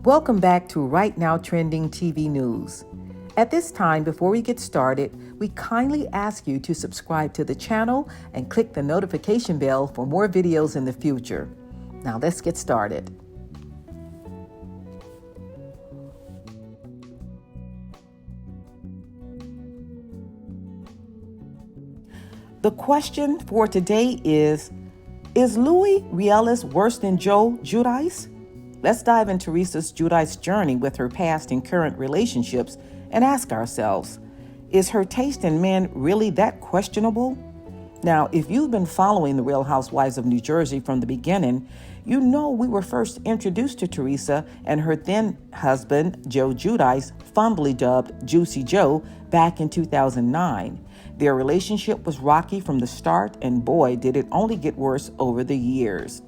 Welcome back to Right Now Trending TV News. At this time, before we get started, we kindly ask you to subscribe to the channel and click the notification bell for more videos in the future. Now let's get started. The question for today is Louie Ruelas worse than Joe Giudice? Let's dive into Teresa Giudice's journey with her past and current relationships and ask ourselves, is her taste in men really that questionable? Now, if you've been following the Real Housewives of New Jersey from the beginning, you know we were first introduced to Teresa and her then husband, Joe Giudice, fondly dubbed Juicy Joe, back in 2009. Their relationship was rocky from the start, and boy, did it only get worse over the years.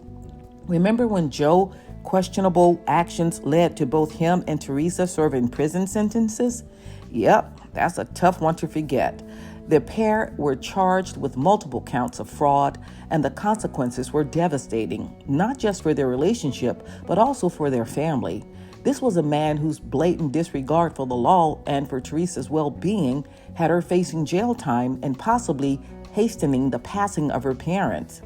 Remember when Joe's questionable actions led to both him and Teresa serving prison sentences? Yep, that's a tough one to forget. The pair were charged with multiple counts of fraud, and the consequences were devastating, not just for their relationship, but also for their family. This was a man whose blatant disregard for the law and for Teresa's well-being had her facing jail time and possibly hastening the passing of her parents.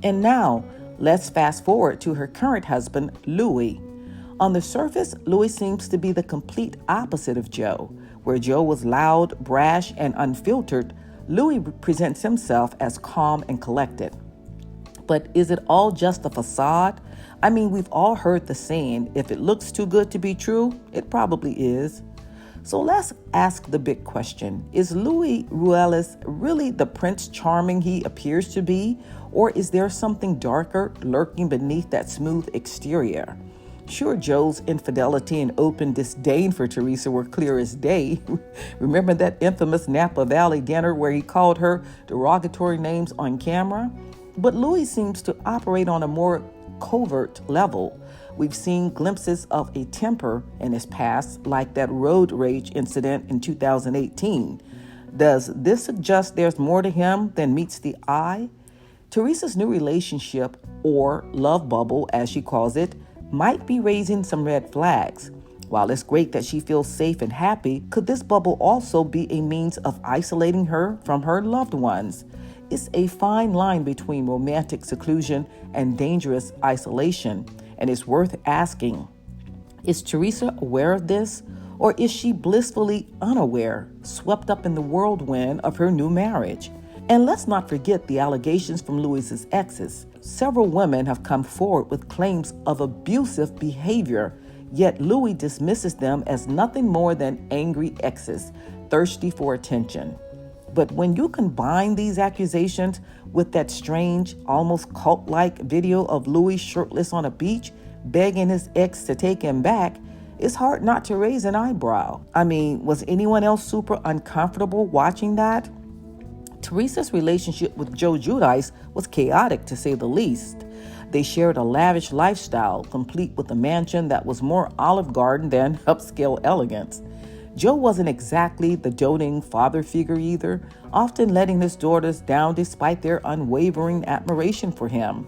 And now, let's fast forward to her current husband, Louie. On the surface, Louie seems to be the complete opposite of Joe. Where Joe was loud, brash, and unfiltered, Louie presents himself as calm and collected. But is it all just a facade? I mean, we've all heard the saying, if it looks too good to be true, it probably is. So let's ask the big question. Is Louie Ruelas really the Prince Charming he appears to be? Or is there something darker lurking beneath that smooth exterior? Sure, Joe's infidelity and open disdain for Teresa were clear as day. Remember that infamous Napa Valley dinner where he called her derogatory names on camera? But Louie seems to operate on a more covert level. We've seen glimpses of a temper in his past, like that road rage incident in 2018. Does this suggest there's more to him than meets the eye? Teresa's new relationship, or love bubble as she calls it, might be raising some red flags. While it's great that she feels safe and happy, could this bubble also be a means of isolating her from her loved ones? It's a fine line between romantic seclusion and dangerous isolation, and it's worth asking, is Teresa aware of this, or is she blissfully unaware, swept up in the whirlwind of her new marriage? And let's not forget the allegations from Louis's exes. Several women have come forward with claims of abusive behavior, yet Louis dismisses them as nothing more than angry exes, thirsty for attention. But when you combine these accusations with that strange, almost cult-like video of Louis shirtless on a beach, begging his ex to take him back, it's hard not to raise an eyebrow. I mean, was anyone else super uncomfortable watching that? Teresa's relationship with Joe Giudice was chaotic, to say the least. They shared a lavish lifestyle, complete with a mansion that was more Olive Garden than upscale elegance. Joe wasn't exactly the doting father figure either, often letting his daughters down despite their unwavering admiration for him.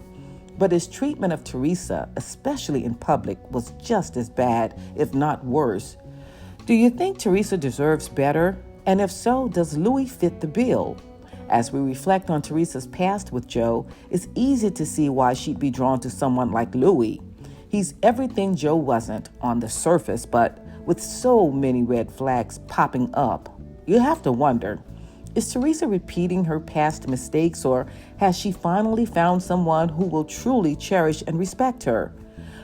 But his treatment of Teresa, especially in public, was just as bad, if not worse. Do you think Teresa deserves better? And if so, does Louie fit the bill? As we reflect on Teresa's past with Joe, it's easy to see why she'd be drawn to someone like Louie. He's everything Joe wasn't on the surface, but with so many red flags popping up, you have to wonder, is Teresa repeating her past mistakes, or has she finally found someone who will truly cherish and respect her?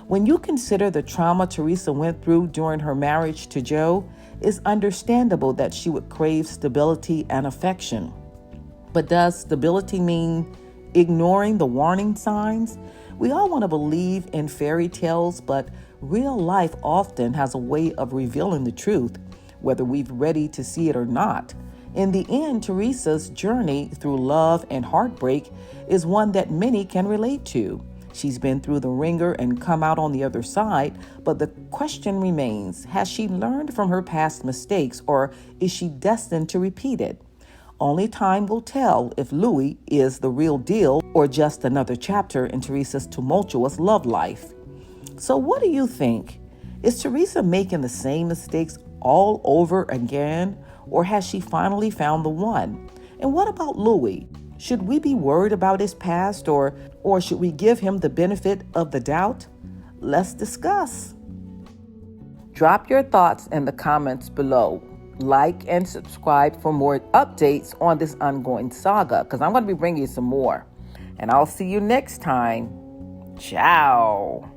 When you consider the trauma Teresa went through during her marriage to Joe, it's understandable that she would crave stability and affection. But does stability mean ignoring the warning signs? We all want to believe in fairy tales, but real life often has a way of revealing the truth, whether we're ready to see it or not. In the end, Teresa's journey through love and heartbreak is one that many can relate to. She's been through the ringer and come out on the other side, but the question remains, has she learned from her past mistakes, or is she destined to repeat it? Only time will tell if Louie is the real deal or just another chapter in Teresa's tumultuous love life. So what do you think? Is Teresa making the same mistakes all over again, or has she finally found the one? And what about Louie? Should we be worried about his past, or should we give him the benefit of the doubt? Let's discuss. Drop your thoughts in the comments below. Like and subscribe for more updates on this ongoing saga, because I'm going to be bringing you some more. And I'll see you next time. Ciao.